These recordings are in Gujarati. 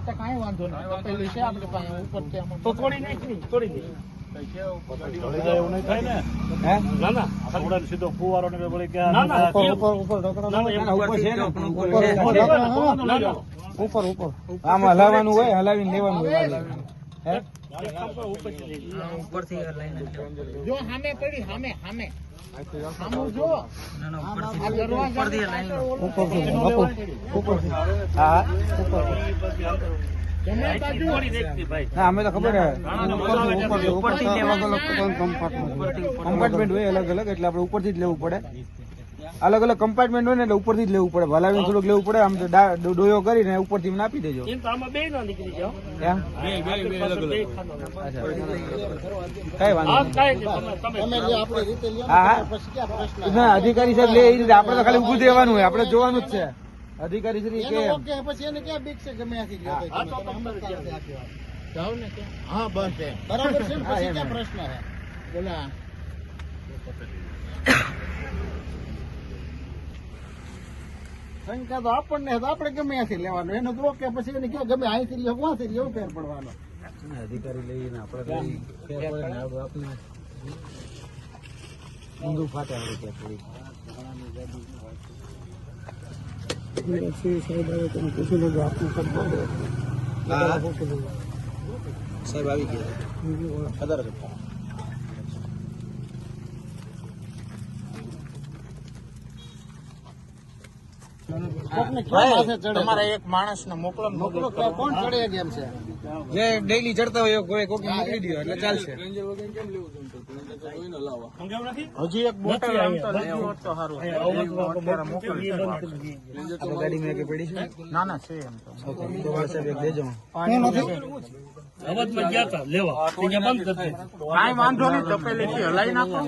તો કાંઈ વાંધો નહીં. પેલી છે આપણે પાસે ઉપર છે તો તોડી નાખી તોડી દે. સીધો ફુવારો ને બોલે કે ઉપર આમ હલાવવાનું હોય, હલાવીને લેવાનું હોય. જો સામે પડી સામે સામું જો અમે તો ખબર કમ્પાર્ટમેન્ટ હોય અલગ અલગ, એટલે આપડે ઉપરથી જ લેવું પડે. અલગ અલગ કમ્પાર્ટમેન્ટ હોય ને એટલે ઉપરથી જ લેવું પડે. હલાવીને થોડુંક લેવું પડે. આમ તો ડોયો કરીને ઉપરથી નાપી દેજો. કઈ વાંધો અધિકારી સાહેબ લે એ રીતે આપડે તો ખાલી ઉભું દેવાનું હોય, આપડે જોવાનું જ છે. અધિકારી શ્રી કે પછી એને ક્યાં બીક છે ગમે ત્યાંથી જાવ ને હા બસ બરાબર છે. પછી ક્યાં પ્રશ્ન છે બોલા સંખ્યા તો આપણને આપણે ગમે ત્યાંથી લેવાનું. એનો તો કે પછી એને ક્યાં ગમે અહીંથી લે ક્યાંથી લેવું ફેર પડવાનો. અધિકારી લઈને આપડે આપણે ઊંધું ફાટે આવે ત્યાં થોડી. સાહેબ આવી ગયા. તમારે એક માણસ ને મોકલો. કોણ ચડે કેમ છે જે ડેઈલી ચડતા હોય કોઈ કોક મોકલી દો એટલે ચાલશે. હજી એક બોટલ ગાડી મેં પડી છે. ના ના છે એમ તો સાહેબ એક દેજો. કાંઈ વાંધો નહીં. તપેલીથી હલાવી નાખો.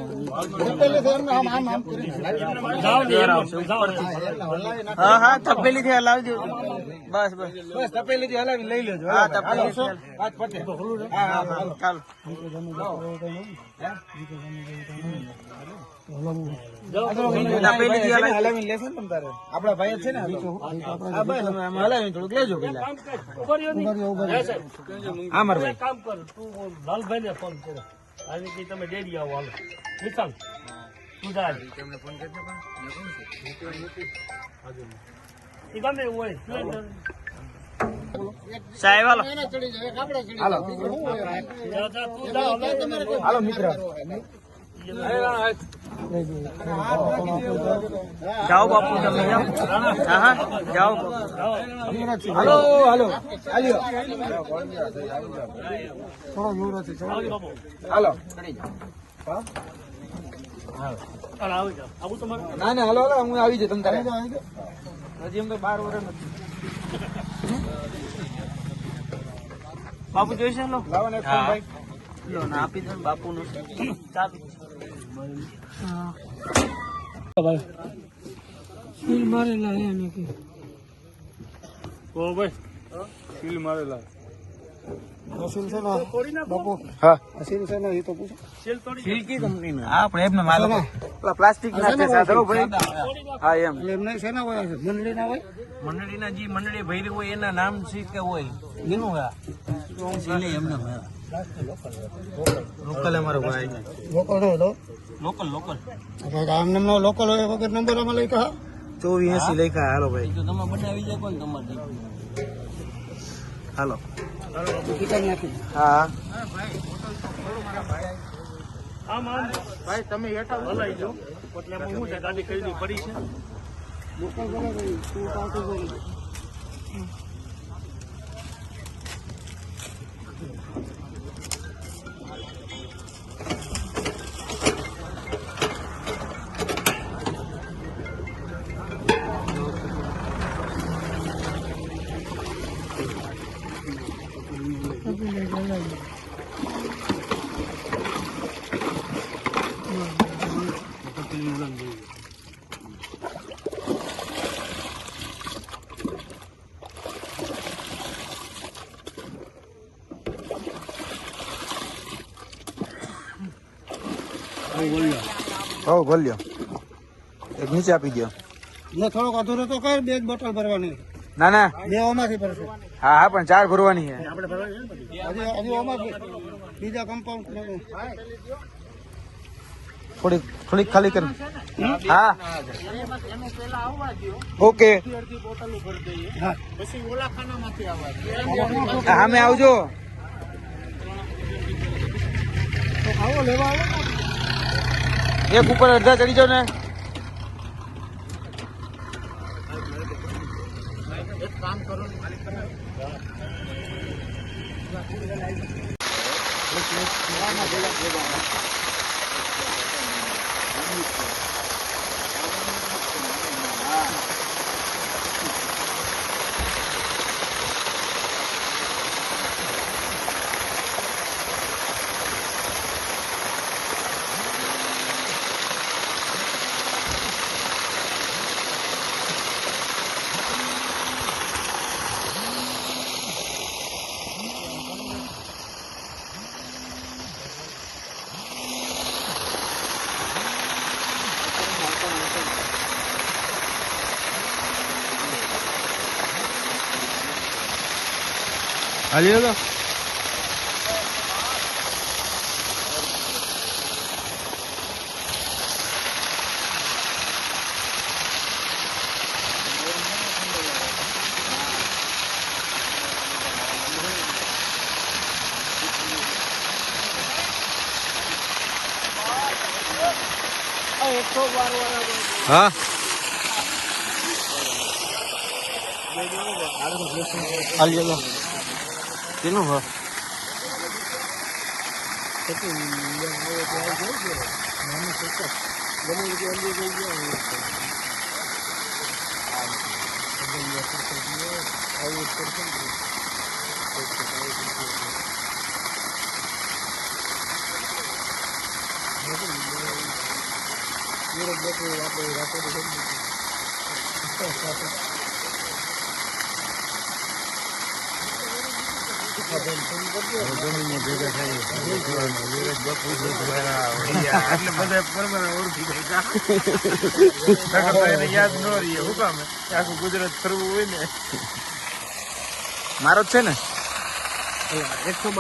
હા હા તપેલી થી હલાવજો. બસ બસ તપેલી થી હલાવી લઈ લેજો. હા તપેલી હલાવી લેશે ને તારે. આપડા ભાઈ છે ને હલાવી થોડુંક લેજો પેલા. ભાઈ કામ કર તું લાલભાઈ ને ફોન કરો. આવી તમે ડેડી આવો હાલો વિશાલ તું જા. એ ગમે એવું હોય સાહેબ હાલો હાલો મિત્ર. જાઓ બાપુ તમે જાઓ. હા હા જાઓ હાલો હાલો હાલો ના ના હાલો હાલો હું આવી જાય. તમે હજી એમ તો 12 વર્ષ નથી. બાપુ જોઈશે લો લાવો ને ભાઈ લો ના આપી દે બાપુ નું ચાબી. સીલ મારેલા એને કે ભાઈ સીલ મારેલા સીલ છે ને બાપુ. હા સીલ છે ને એ તો પૂછો. સીલ કી કંપની નો? હા પણ એમને માલ પ્લાસ્ટિક ના છે સાદરો ભાઈ. હા એમ એમને છે ને હોય મંડળી ના હોય. મંડળીના જે મંડળી ભરી હોય એના નામ છે કે હોય એનું હા સીલે એમને લોકલ અમારો ભાઈ લોકલ હોય તો લોકલ લોકલ આમ નામનો લોકલ હોય વગર નંબર આમાં લઈ કહા 2480 લખ્યા. હાલો ભાઈ તો તમે બંને આવી જાય કોણ તમારે હાલો હા ભાઈ તમે હેઠા હલાઈ જો એટલે હું છે ગાડી ખરીદી પડી છે. લોકલ બરાબર તું પાછું બોલ. હો બોલ્યો એક નીચે આપી દો. થોડોક અધૂરો તો કર. 2 બોટલ ભરવાની. ના ના બે ઓમાંથી ભરશે હા હા પણ 4 ભરવાની છે હજી ઓમાંથી બીજા કમ્પાઉન્ડ થોડીક ખાલી કર હા ઓકે પછી ઓલા ખાનામાંથી આવવા સામે આવજો આવો લેવા આવો એક ઉપર અડધા ચડી જાવ ને એક કામ કરો હાલી તો હા હાલી તો કેટલું ભાવ યાદ ન રહીએ હું કામ આખું ગુજરાત ફરવું હોય ને મારો જ છે ને 112